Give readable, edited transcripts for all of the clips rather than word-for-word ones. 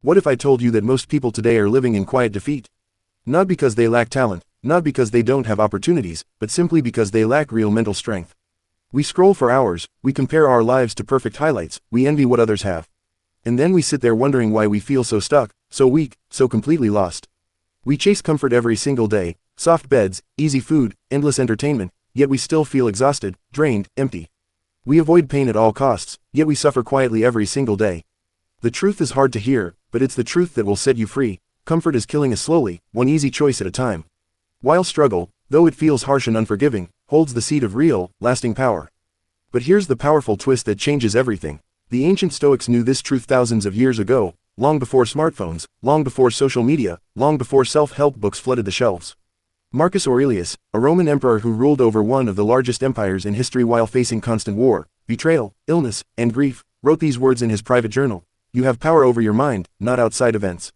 What if I told you that most people today are living in quiet defeat? Not because they lack talent, not because they don't have opportunities, but simply because they lack real mental strength. We scroll for hours, we compare our lives to perfect highlights, we envy what others have. And then we sit there wondering why we feel so stuck, so weak, so completely lost. We chase comfort every single day, soft beds, easy food, endless entertainment, yet we still feel exhausted, drained, empty. We avoid pain at all costs, yet we suffer quietly every single day. The truth is hard to hear, but it's the truth that will set you free. Comfort is killing us slowly, one easy choice at a time. While struggle, though it feels harsh and unforgiving, holds the seed of real, lasting power. But here's the powerful twist that changes everything. The ancient Stoics knew this truth thousands of years ago, long before smartphones, long before social media, long before self-help books flooded the shelves. Marcus Aurelius, a Roman emperor who ruled over one of the largest empires in history while facing constant war, betrayal, illness, and grief, wrote these words in his private journal: "You have power over your mind, not outside events.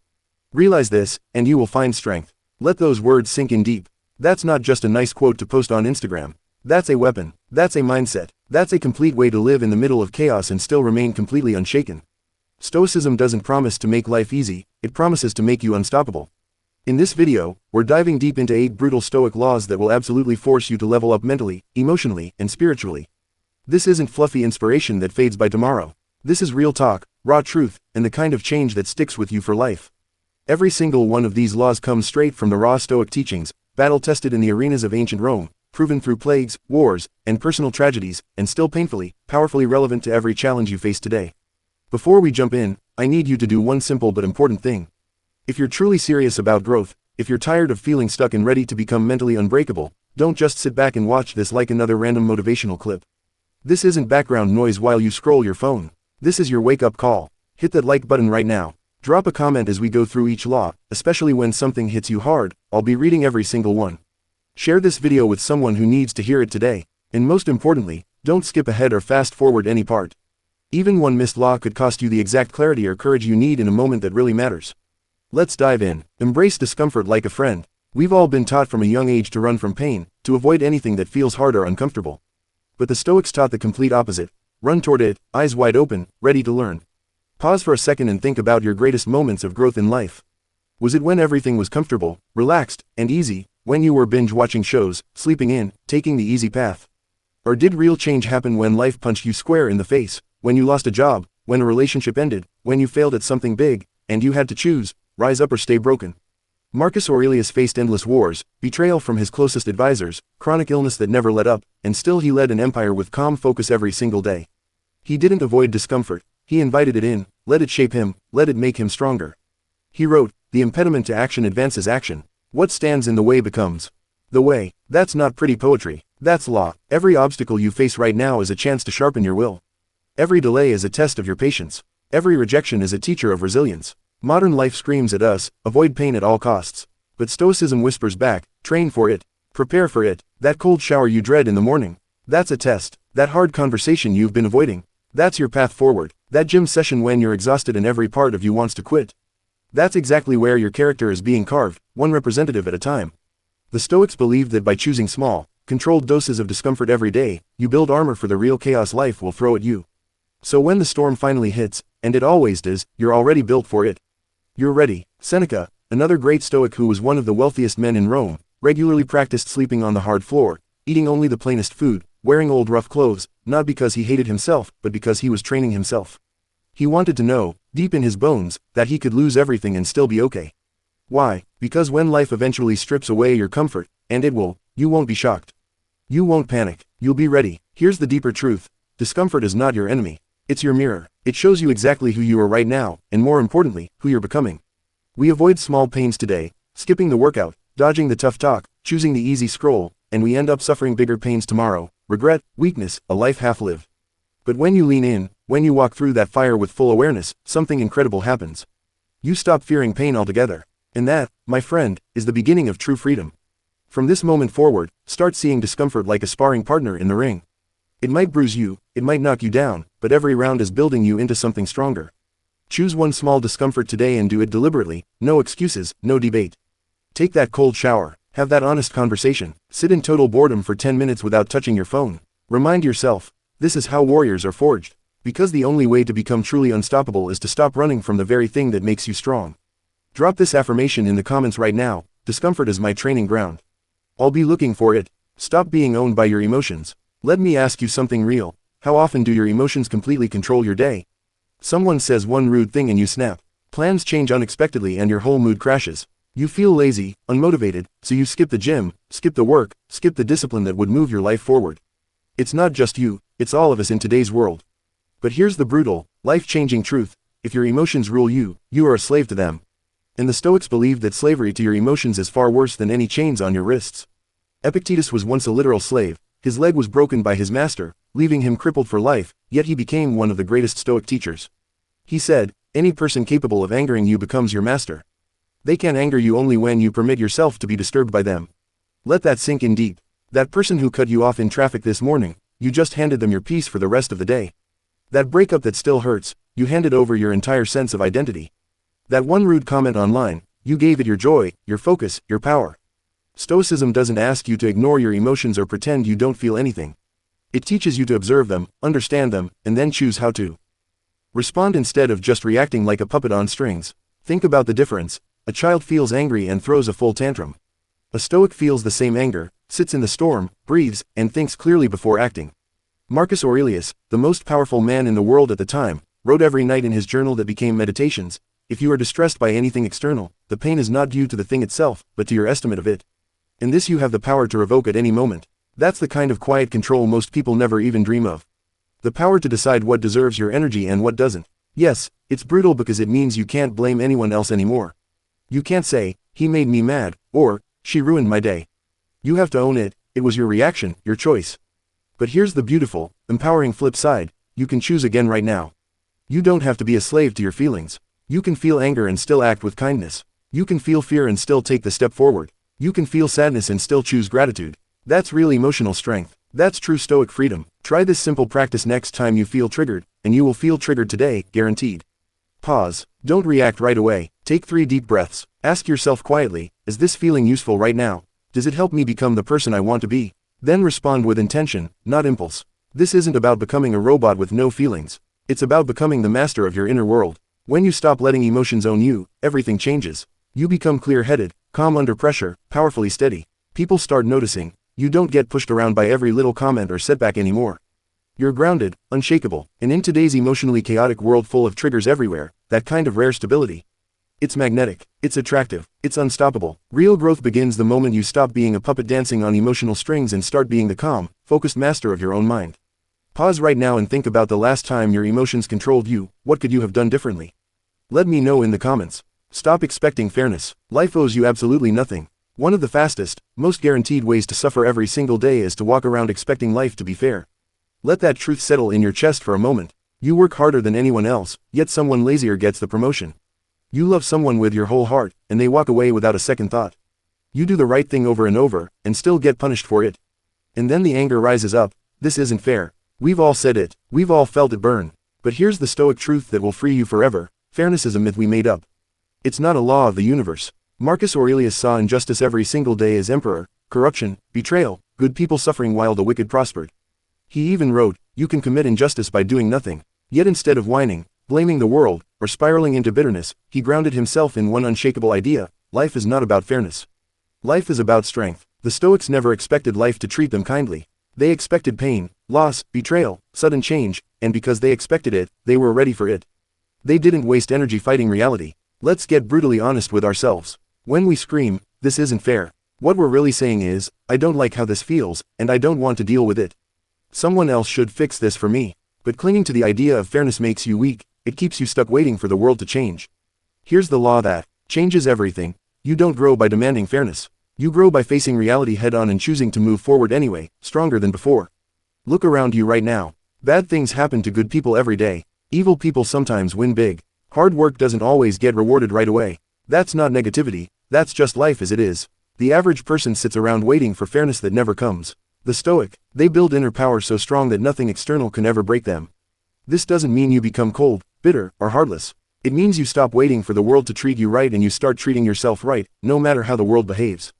Realize this, and you will find strength." Let those words sink in deep. That's not just a nice quote to post on Instagram. That's a weapon. That's a mindset. That's a complete way to live in the middle of chaos and still remain completely unshaken. Stoicism doesn't promise to make life easy, it promises to make you unstoppable. In this video, we're diving deep into 8 brutal Stoic laws that will absolutely force you to level up mentally, emotionally, and spiritually. This isn't fluffy inspiration that fades by tomorrow. This is real talk, raw truth, and the kind of change that sticks with you for life. Every single one of these laws comes straight from the raw Stoic teachings, battle-tested in the arenas of ancient Rome, proven through plagues, wars, and personal tragedies, and still painfully, powerfully relevant to every challenge you face today. Before we jump in, I need you to do one simple but important thing. If you're truly serious about growth, if you're tired of feeling stuck and ready to become mentally unbreakable, don't just sit back and watch this like another random motivational clip. This isn't background noise while you scroll your phone. This is your wake-up call. Hit that like button right now. Drop a comment as we go through each law, especially when something hits you hard. I'll be reading every single one. Share this video with someone who needs to hear it today. And most importantly, don't skip ahead or fast forward any part. Even one missed law could cost you the exact clarity or courage you need in a moment that really matters. Let's dive in. Embrace discomfort like a friend. We've all been taught from a young age to run from pain, to avoid anything that feels hard or uncomfortable. But the Stoics taught the complete opposite. Run toward it, eyes wide open, ready to learn. Pause for a second and think about your greatest moments of growth in life. Was it when everything was comfortable, relaxed, and easy, when you were binge-watching shows, sleeping in, taking the easy path? Or did real change happen when life punched you square in the face, when you lost a job, when a relationship ended, when you failed at something big, and you had to choose, rise up or stay broken? Marcus Aurelius faced endless wars, betrayal from his closest advisors, chronic illness that never let up, and still he led an empire with calm focus every single day. He didn't avoid discomfort. He invited it in, let it shape him, let it make him stronger. He wrote, "The impediment to action advances action. What stands in the way becomes the way." That's not pretty poetry. That's law. Every obstacle you face right now is a chance to sharpen your will. Every delay is a test of your patience. Every rejection is a teacher of resilience. Modern life screams at us, avoid pain at all costs. But Stoicism whispers back, train for it. Prepare for it. That cold shower you dread in the morning. That's a test. That hard conversation you've been avoiding. That's your path forward. That gym session when you're exhausted and every part of you wants to quit. That's exactly where your character is being carved, one representative at a time. The Stoics believed that by choosing small, controlled doses of discomfort every day, you build armor for the real chaos life will throw at you. So when the storm finally hits, and it always does, you're already built for it. You're ready. Seneca, another great Stoic who was one of the wealthiest men in Rome, regularly practiced sleeping on the hard floor, eating only the plainest food, wearing old rough clothes, not because he hated himself, but because he was training himself. He wanted to know, deep in his bones, that he could lose everything and still be okay. Why? Because when life eventually strips away your comfort, and it will, you won't be shocked. You won't panic. You'll be ready. Here's the deeper truth. Discomfort is not your enemy. It's your mirror. It shows you exactly who you are right now, and more importantly, who you're becoming. We avoid small pains today, skipping the workout, dodging the tough talk, choosing the easy scroll, and we end up suffering bigger pains tomorrow. Regret, weakness, a life half-lived. But when you lean in, when you walk through that fire with full awareness, something incredible happens. You stop fearing pain altogether. And that, my friend, is the beginning of true freedom. From this moment forward, start seeing discomfort like a sparring partner in the ring. It might bruise you, it might knock you down, but every round is building you into something stronger. Choose one small discomfort today and do it deliberately, no excuses, no debate. Take that cold shower, have that honest conversation, sit in total boredom for 10 minutes without touching your phone. Remind yourself, this is how warriors are forged. Because the only way to become truly unstoppable is to stop running from the very thing that makes you strong. Drop this affirmation in the comments right now: discomfort is my training ground. I'll be looking for it. Stop being owned by your emotions. Let me ask you something real. How often do your emotions completely control your day? Someone says one rude thing and you snap. Plans change unexpectedly and your whole mood crashes. You feel lazy, unmotivated, so you skip the gym, skip the work, skip the discipline that would move your life forward. It's not just you, it's all of us in today's world. But here's the brutal, life-changing truth: if your emotions rule you, you are a slave to them. And the Stoics believed that slavery to your emotions is far worse than any chains on your wrists. Epictetus was once a literal slave. His leg was broken by his master, leaving him crippled for life, yet he became one of the greatest Stoic teachers. He said, "Any person capable of angering you becomes your master. They can anger you only when you permit yourself to be disturbed by them." Let that sink in deep. That person who cut you off in traffic this morning, you just handed them your peace for the rest of the day. That breakup that still hurts, you handed over your entire sense of identity. That one rude comment online, you gave it your joy, your focus, your power. Stoicism doesn't ask you to ignore your emotions or pretend you don't feel anything. It teaches you to observe them, understand them, and then choose how to respond instead of just reacting like a puppet on strings. Think about the difference. A child feels angry and throws a full tantrum. A Stoic feels the same anger, sits in the storm, breathes, and thinks clearly before acting. Marcus Aurelius, the most powerful man in the world at the time, wrote every night in his journal that became meditations: "If you are distressed by anything external, the pain is not due to the thing itself, but to your estimate of it. And this you have the power to revoke at any moment." That's the kind of quiet control most people never even dream of. The power to decide what deserves your energy and what doesn't. Yes, it's brutal because it means you can't blame anyone else anymore. You can't say, "He made me mad," or "She ruined my day." You have to own it. It was your reaction, your choice. But here's the beautiful, empowering flip side: you can choose again right now. You don't have to be a slave to your feelings. You can feel anger and still act with kindness. You can feel fear and still take the step forward. You can feel sadness and still choose gratitude. That's real emotional strength. That's true Stoic freedom. Try this simple practice next time you feel triggered, and you will feel triggered today, guaranteed. Pause. Don't react right away. Take 3 deep breaths. Ask yourself quietly, is this feeling useful right now? Does it help me become the person I want to be? Then respond with intention, not impulse. This isn't about becoming a robot with no feelings. It's about becoming the master of your inner world. When you stop letting emotions own you, everything changes. You become clear-headed, calm under pressure, powerfully steady. People start noticing. You don't get pushed around by every little comment or setback anymore. You're grounded, unshakable, and in today's emotionally chaotic world full of triggers everywhere, that kind of rare stability. It's magnetic, it's attractive, it's unstoppable. Real growth begins the moment you stop being a puppet dancing on emotional strings and start being the calm, focused master of your own mind. Pause right now and think about the last time your emotions controlled you. What could you have done differently? Let me know in the comments. Stop expecting fairness. Life owes you absolutely nothing. One of the fastest, most guaranteed ways to suffer every single day is to walk around expecting life to be fair. Let that truth settle in your chest for a moment. You work harder than anyone else, yet someone lazier gets the promotion. You love someone with your whole heart, and they walk away without a second thought. You do the right thing over and over, and still get punished for it. And then the anger rises up. This isn't fair. We've all said it. We've all felt it burn. But here's the Stoic truth that will free you forever. Fairness is a myth we made up. It's not a law of the universe. Marcus Aurelius saw injustice every single day as emperor, corruption, betrayal, good people suffering while the wicked prospered. He even wrote, "You can commit injustice by doing nothing." Yet instead of whining, blaming the world, or spiraling into bitterness, he grounded himself in one unshakable idea: life is not about fairness. Life is about strength. The Stoics never expected life to treat them kindly. They expected pain, loss, betrayal, sudden change, and because they expected it, they were ready for it. They didn't waste energy fighting reality. Let's get brutally honest with ourselves. When we scream, "This isn't fair," what we're really saying is, "I don't like how this feels, and I don't want to deal with it. Someone else should fix this for me." But clinging to the idea of fairness makes you weak. It keeps you stuck waiting for the world to change. Here's the law that changes everything. You don't grow by demanding fairness. You grow by facing reality head-on and choosing to move forward anyway, stronger than before. Look around you right now. Bad things happen to good people every day. Evil people sometimes win big. Hard work doesn't always get rewarded right away. That's not negativity. That's just life as it is. The average person sits around waiting for fairness that never comes. The Stoic, they build inner power so strong that nothing external can ever break them. This doesn't mean you become cold, bitter, or heartless. It means you stop waiting for the world to treat you right and you start treating yourself right, no matter how the world behaves.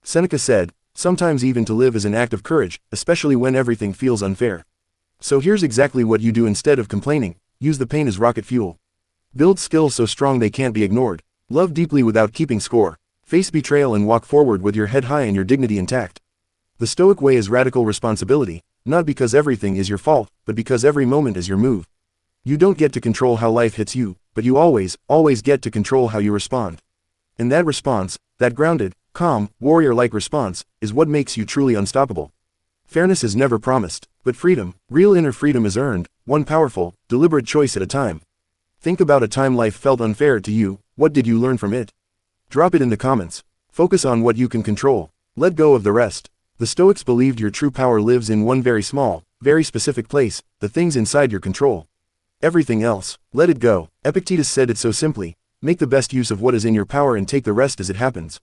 Seneca said, "Sometimes even to live is an act of courage, especially when everything feels unfair." So here's exactly what you do instead of complaining. Use the pain as rocket fuel. Build skills so strong they can't be ignored. Love deeply without keeping score. Face betrayal and walk forward with your head high and your dignity intact. The Stoic way is radical responsibility, not because everything is your fault, but because every moment is your move. You don't get to control how life hits you, but you always get to control how you respond. And that response, that grounded, calm, warrior-like response, is what makes you truly unstoppable. Fairness is never promised, but freedom, real inner freedom is earned, one powerful, deliberate choice at a time. Think about a time life felt unfair to you. What did you learn from it? Drop it in the comments. Focus on what you can control. Let go of the rest. The Stoics believed your true power lives in one very small, very specific place, the things inside your control. Everything else, let it go. Epictetus said it so simply: make the best use of what is in your power and take the rest as it happens.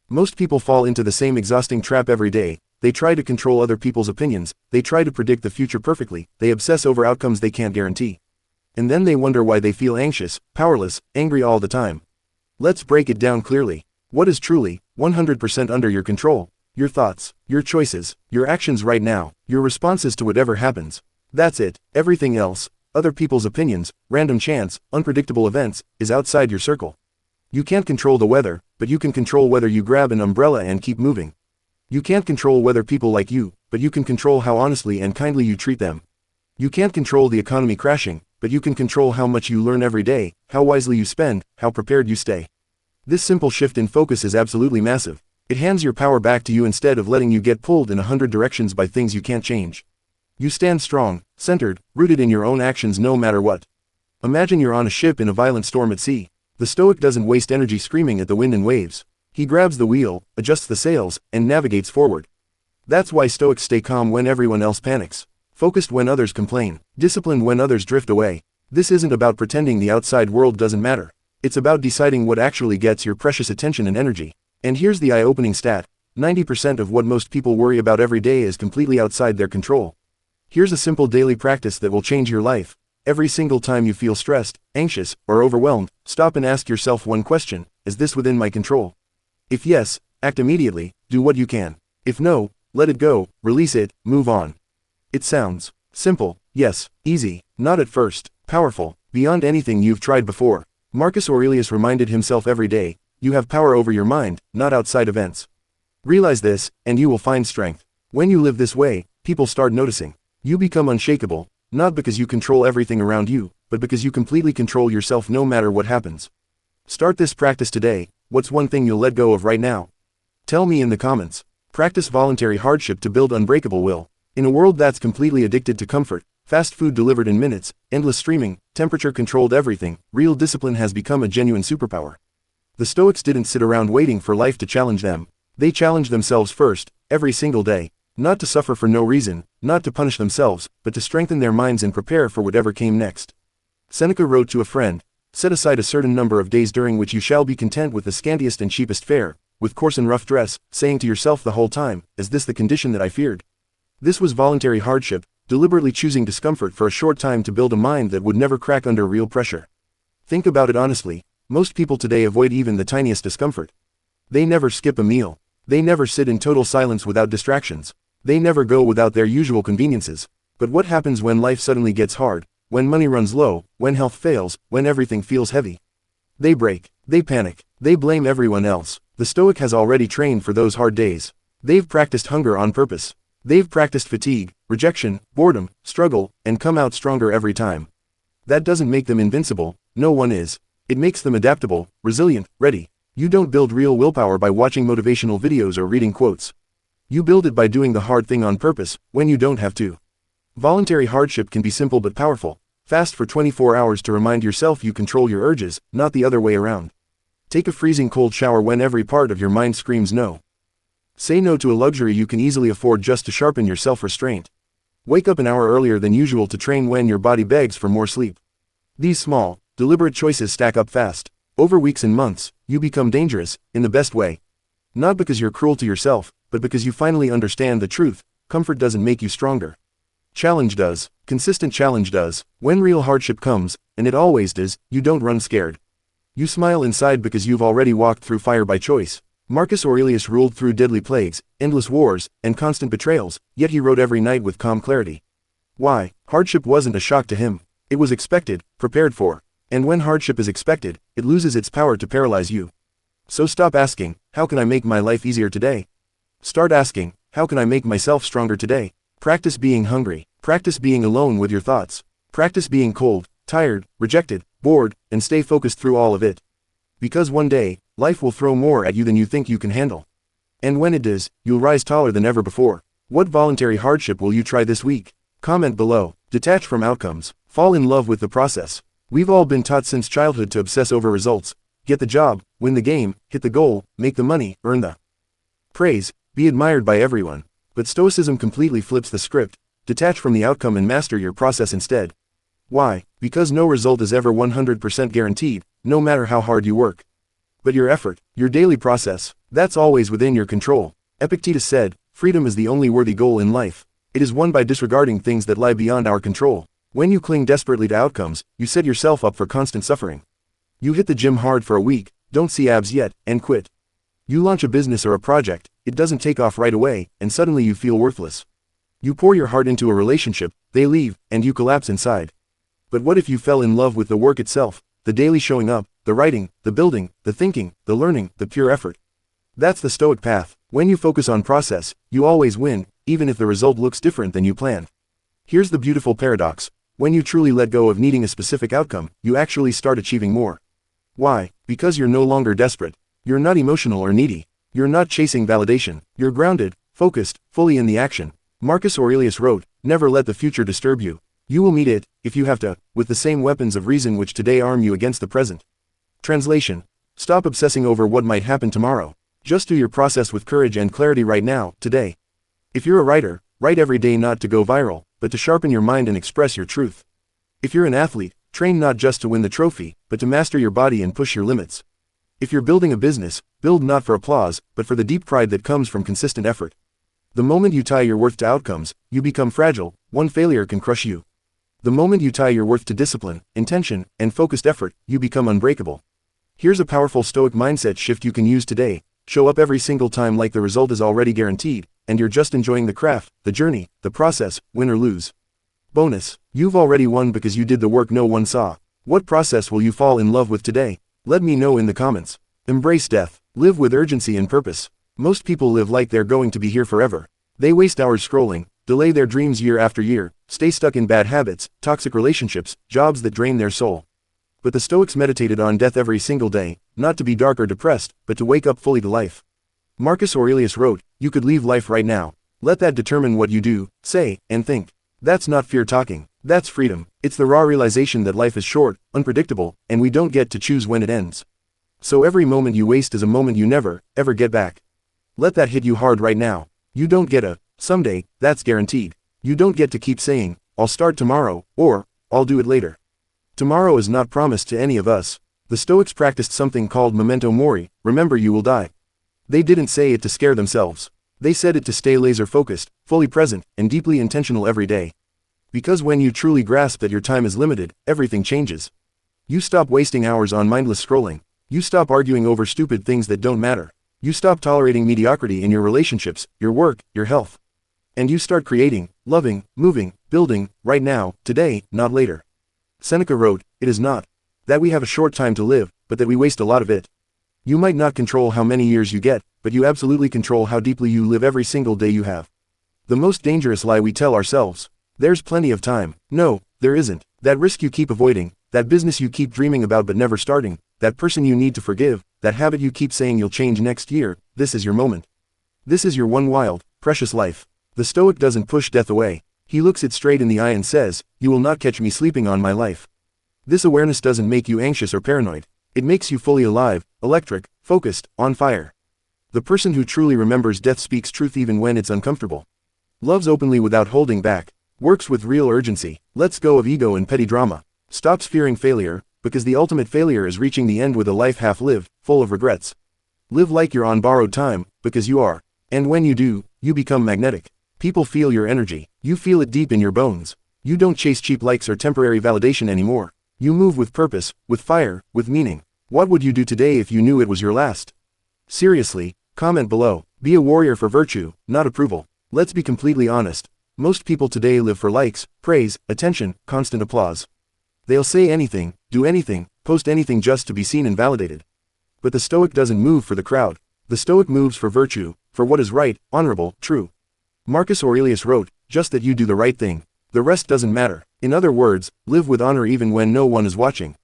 Most people fall into the same exhausting trap every day. They try to control other people's opinions, they try to predict the future perfectly, they obsess over outcomes they can't guarantee. And then they wonder why they feel anxious, powerless, angry all the time. Let's break it down clearly. What is truly, 100% under your control? Your thoughts, your choices, your actions right now, your responses to whatever happens. That's it. Everything else, other people's opinions, random chance, unpredictable events, is outside your circle. You can't control the weather, but you can control whether you grab an umbrella and keep moving. You can't control whether people like you, but you can control how honestly and kindly you treat them. You can't control the economy crashing, but you can control how much you learn every day, how wisely you spend, how prepared you stay. This simple shift in focus is absolutely massive. It hands your power back to you instead of letting you get pulled in 100 directions by things you can't change. You stand strong, centered, rooted in your own actions no matter what. Imagine you're on a ship in a violent storm at sea. The Stoic doesn't waste energy screaming at the wind and waves. He grabs the wheel, adjusts the sails, and navigates forward. That's why Stoics stay calm when everyone else panics. Focused when others complain. Disciplined when others drift away. This isn't about pretending the outside world doesn't matter. It's about deciding what actually gets your precious attention and energy. And here's the eye-opening stat: 90% of what most people worry about every day is completely outside their control. Here's a simple daily practice that will change your life. Every single time you feel stressed, anxious, or overwhelmed, stop and ask yourself one question: is this within my control? If yes, act immediately, do what you can. If no, let it go, release it, move on. It sounds simple, yes, easy, not at first, powerful, beyond anything you've tried before. Marcus Aurelius reminded himself every day: you have power over your mind, not outside events. Realize this, and you will find strength. When you live this way, people start noticing. You become unshakable, not because you control everything around you, but because you completely control yourself no matter what happens. Start this practice today. What's one thing you'll let go of right now? Tell me in the comments. Practice voluntary hardship to build unbreakable will. In a world that's completely addicted to comfort, fast food delivered in minutes, endless streaming, temperature-controlled everything, real discipline has become a genuine superpower. The Stoics didn't sit around waiting for life to challenge them. They challenged themselves first, every single day. Not to suffer for no reason, not to punish themselves, but to strengthen their minds and prepare for whatever came next. Seneca wrote to a friend: set aside a certain number of days during which you shall be content with the scantiest and cheapest fare, with coarse and rough dress, saying to yourself the whole time, is this the condition that I feared? This was voluntary hardship, deliberately choosing discomfort for a short time to build a mind that would never crack under real pressure. Think about it honestly. Most people today avoid even the tiniest discomfort. They never skip a meal. They never sit in total silence without distractions. They never go without their usual conveniences. But what happens when life suddenly gets hard, when money runs low, when health fails, when everything feels heavy? They break. They panic. They blame everyone else. The Stoic has already trained for those hard days. They've practiced hunger on purpose. They've practiced fatigue, rejection, boredom, struggle, and come out stronger every time. That doesn't make them invincible. No one is. It makes them adaptable, resilient, ready. You don't build real willpower by watching motivational videos or reading quotes. You build it by doing the hard thing on purpose, when you don't have to. Voluntary hardship can be simple but powerful. Fast for 24 hours to remind yourself you control your urges, not the other way around. Take a freezing cold shower when every part of your mind screams no. Say no to a luxury you can easily afford just to sharpen your self-restraint. Wake up an hour earlier than usual to train when your body begs for more sleep. These small, deliberate choices stack up fast. Over weeks and months, you become dangerous, in the best way. Not because you're cruel to yourself, but because you finally understand the truth: comfort doesn't make you stronger. Challenge does. Consistent challenge does. When real hardship comes, and it always does, you don't run scared. You smile inside because you've already walked through fire by choice. Marcus Aurelius ruled through deadly plagues, endless wars, and constant betrayals, yet he wrote every night with calm clarity. Why? Hardship wasn't a shock to him. It was expected, prepared for. And when hardship is expected, it loses its power to paralyze you. So stop asking, how can I make my life easier today? Start asking, how can I make myself stronger today? Practice being hungry. Practice being alone with your thoughts. Practice being cold, tired, rejected, bored, and stay focused through all of it. Because one day, life will throw more at you than you think you can handle. And when it does, you'll rise taller than ever before. What voluntary hardship will you try this week? Comment below. Detach from outcomes. Fall in love with the process. We've all been taught since childhood to obsess over results. Get the job, win the game, hit the goal, make the money, earn the praise, be admired by everyone. But Stoicism completely flips the script. Detach from the outcome and master your process instead. Why? Because no result is ever 100% guaranteed, no matter how hard you work. But your effort, your daily process, that's always within your control. Epictetus said, freedom is the only worthy goal in life. It is won by disregarding things that lie beyond our control. When you cling desperately to outcomes, you set yourself up for constant suffering. You hit the gym hard for a week, don't see abs yet, and quit. You launch a business or a project, it doesn't take off right away, and suddenly you feel worthless. You pour your heart into a relationship, they leave, and you collapse inside. But what if you fell in love with the work itself, the daily showing up, the writing, the building, the thinking, the learning, the pure effort? That's the Stoic path. When you focus on process, you always win, even if the result looks different than you planned. Here's the beautiful paradox. When you truly let go of needing a specific outcome, you actually start achieving more. Why? Because you're no longer desperate. You're not emotional or needy. You're not chasing validation. You're grounded, focused, fully in the action. Marcus Aurelius wrote, "Never let the future disturb you. You will meet it, if you have to, with the same weapons of reason which today arm you against the present." Translation. Stop obsessing over what might happen tomorrow. Just do your process with courage and clarity right now, today. If you're a writer, write every day not to go viral, but to sharpen your mind and express your truth. If you're an athlete, train not just to win the trophy, but to master your body and push your limits. If you're building a business, build not for applause, but for the deep pride that comes from consistent effort. The moment you tie your worth to outcomes, you become fragile. One failure can crush you. The moment you tie your worth to discipline, intention, and focused effort, you become unbreakable. Here's a powerful Stoic mindset shift you can use today. Show up every single time like the result is already guaranteed, and you're just enjoying the craft, the journey, the process, win or lose. Bonus. You've already won because you did the work no one saw. What process will you fall in love with today? Let me know in the comments. Embrace death. Live with urgency and purpose. Most people live like they're going to be here forever. They waste hours scrolling, delay their dreams year after year, stay stuck in bad habits, toxic relationships, jobs that drain their soul. But the Stoics meditated on death every single day, not to be dark or depressed, but to wake up fully to life. Marcus Aurelius wrote, "You could leave life right now. Let that determine what you do, say, and think." That's not fear talking. That's freedom. It's the raw realization that life is short, unpredictable, and we don't get to choose when it ends. So every moment you waste is a moment you never, ever get back. Let that hit you hard right now. You don't get a someday, that's guaranteed. You don't get to keep saying, "I'll start tomorrow," or "I'll do it later." Tomorrow is not promised to any of us. The Stoics practiced something called memento mori, remember you will die. They didn't say it to scare themselves. They said it to stay laser-focused, fully present, and deeply intentional every day. Because when you truly grasp that your time is limited, everything changes. You stop wasting hours on mindless scrolling. You stop arguing over stupid things that don't matter. You stop tolerating mediocrity in your relationships, your work, your health. And you start creating, loving, moving, building, right now, today, not later. Seneca wrote, "It is not that we have a short time to live, but that we waste a lot of it." You might not control how many years you get, but you absolutely control how deeply you live every single day you have. The most dangerous lie we tell ourselves. There's plenty of time. No, there isn't. That risk you keep avoiding, that business you keep dreaming about but never starting, that person you need to forgive, that habit you keep saying you'll change next year, this is your moment. This is your one wild, precious life. The Stoic doesn't push death away. He looks it straight in the eye and says, "You will not catch me sleeping on my life." This awareness doesn't make you anxious or paranoid. It makes you fully alive, electric, focused, on fire. The person who truly remembers death speaks truth even when it's uncomfortable. Loves openly without holding back. Works with real urgency. Lets go of ego and petty drama. Stops fearing failure, because the ultimate failure is reaching the end with a life half-lived, full of regrets. Live like you're on borrowed time, because you are. And when you do, you become magnetic. People feel your energy. You feel it deep in your bones. You don't chase cheap likes or temporary validation anymore. You move with purpose, with fire, with meaning. What would you do today if you knew it was your last? Seriously, comment below. Be a warrior for virtue, not approval. Let's be completely honest. Most people today live for likes, praise, attention, constant applause. They'll say anything, do anything, post anything just to be seen and validated. But the Stoic doesn't move for the crowd. The Stoic moves for virtue, for what is right, honorable, true. Marcus Aurelius wrote, "Just that you do the right thing. The rest doesn't matter." In other words, live with honor even when no one is watching.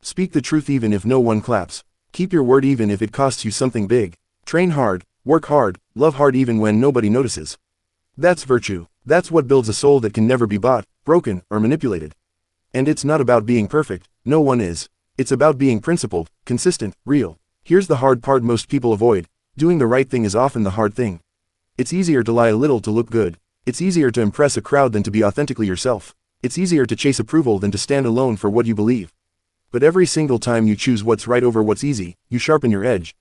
Speak the truth even if no one claps. Keep your word even if it costs you something big. Train hard, work hard, love hard even when nobody notices. That's virtue. That's what builds a soul that can never be bought, broken, or manipulated. And it's not about being perfect, no one is. It's about being principled, consistent, real. Here's the hard part most people avoid. Doing the right thing is often the hard thing. It's easier to lie a little to look good. It's easier to impress a crowd than to be authentically yourself. It's easier to chase approval than to stand alone for what you believe. But every single time you choose what's right over what's easy, you sharpen your edge.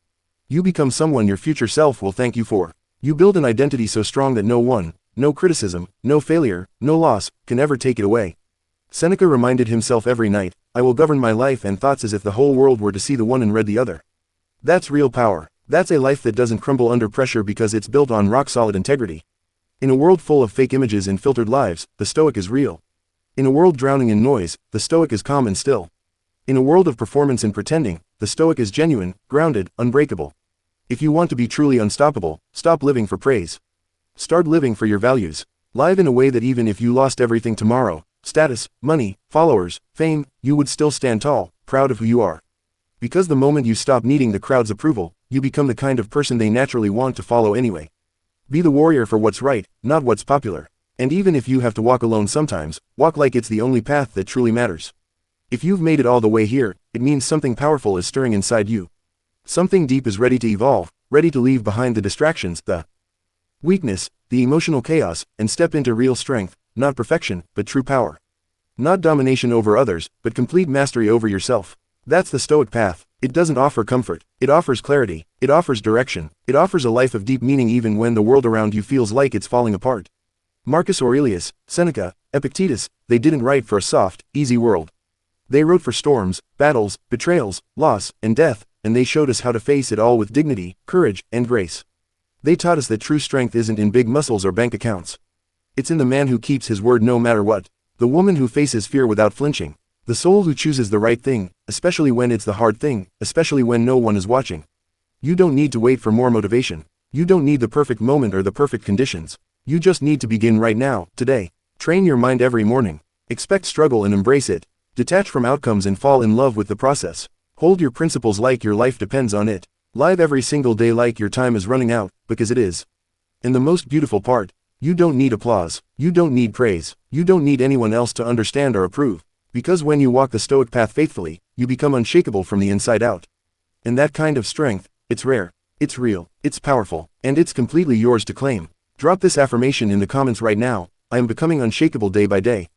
You become someone your future self will thank you for. You build an identity so strong that no one, no criticism, no failure, no loss, can ever take it away. Seneca reminded himself every night, "I will govern my life and thoughts as if the whole world were to see the one and read the other." That's real power. That's a life that doesn't crumble under pressure because it's built on rock-solid integrity. In a world full of fake images and filtered lives, the Stoic is real. In a world drowning in noise, the Stoic is calm and still. In a world of performance and pretending, the Stoic is genuine, grounded, unbreakable. If you want to be truly unstoppable, stop living for praise. Start living for your values. Live in a way that even if you lost everything tomorrow, status, money, followers, fame, you would still stand tall, proud of who you are. Because the moment you stop needing the crowd's approval, you become the kind of person they naturally want to follow anyway. Be the warrior for what's right, not what's popular. And even if you have to walk alone sometimes, walk like it's the only path that truly matters. If you've made it all the way here, it means something powerful is stirring inside you. Something deep is ready to evolve, ready to leave behind the distractions, the weakness, the emotional chaos, and step into real strength, not perfection, but true power. Not domination over others, but complete mastery over yourself. That's the Stoic path. It doesn't offer comfort. It offers clarity. It offers direction. It offers a life of deep meaning even when the world around you feels like it's falling apart. Marcus Aurelius, Seneca, Epictetus, they didn't write for a soft, easy world. They wrote for storms, battles, betrayals, loss, and death, and they showed us how to face it all with dignity, courage, and grace. They taught us that true strength isn't in big muscles or bank accounts. It's in the man who keeps his word no matter what, the woman who faces fear without flinching, the soul who chooses the right thing, especially when it's the hard thing, especially when no one is watching. You don't need to wait for more motivation. You don't need the perfect moment or the perfect conditions. You just need to begin right now, today. Train your mind every morning. Expect struggle and embrace it. Detach from outcomes and fall in love with the process. Hold your principles like your life depends on it. Live every single day like your time is running out, because it is. And the most beautiful part, you don't need applause. You don't need praise. You don't need anyone else to understand or approve. Because when you walk the Stoic path faithfully, you become unshakable from the inside out. And that kind of strength, it's rare, it's real, it's powerful, and it's completely yours to claim. Drop this affirmation in the comments right now: I am becoming unshakable day by day.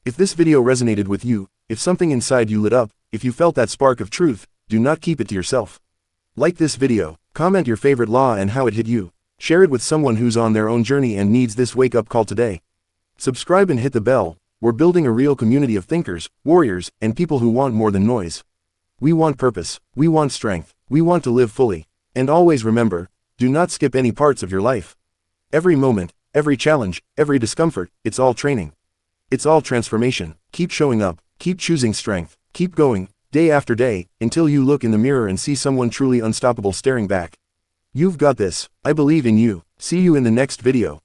If this video resonated with you, if something inside you lit up, if you felt that spark of truth, do not keep it to yourself. Like this video, comment your favorite law and how it hit you. Share it with someone who's on their own journey and needs this wake-up call today. Subscribe and hit the bell. We're building a real community of thinkers, warriors, and people who want more than noise. We want purpose. We want strength. We want to live fully. And always remember, do not skip any parts of your life. Every moment, every challenge, every discomfort, it's all training. It's all transformation. Keep showing up. Keep choosing strength. Keep going, day after day, until you look in the mirror and see someone truly unstoppable staring back. You've got this. I believe in you. See you in the next video.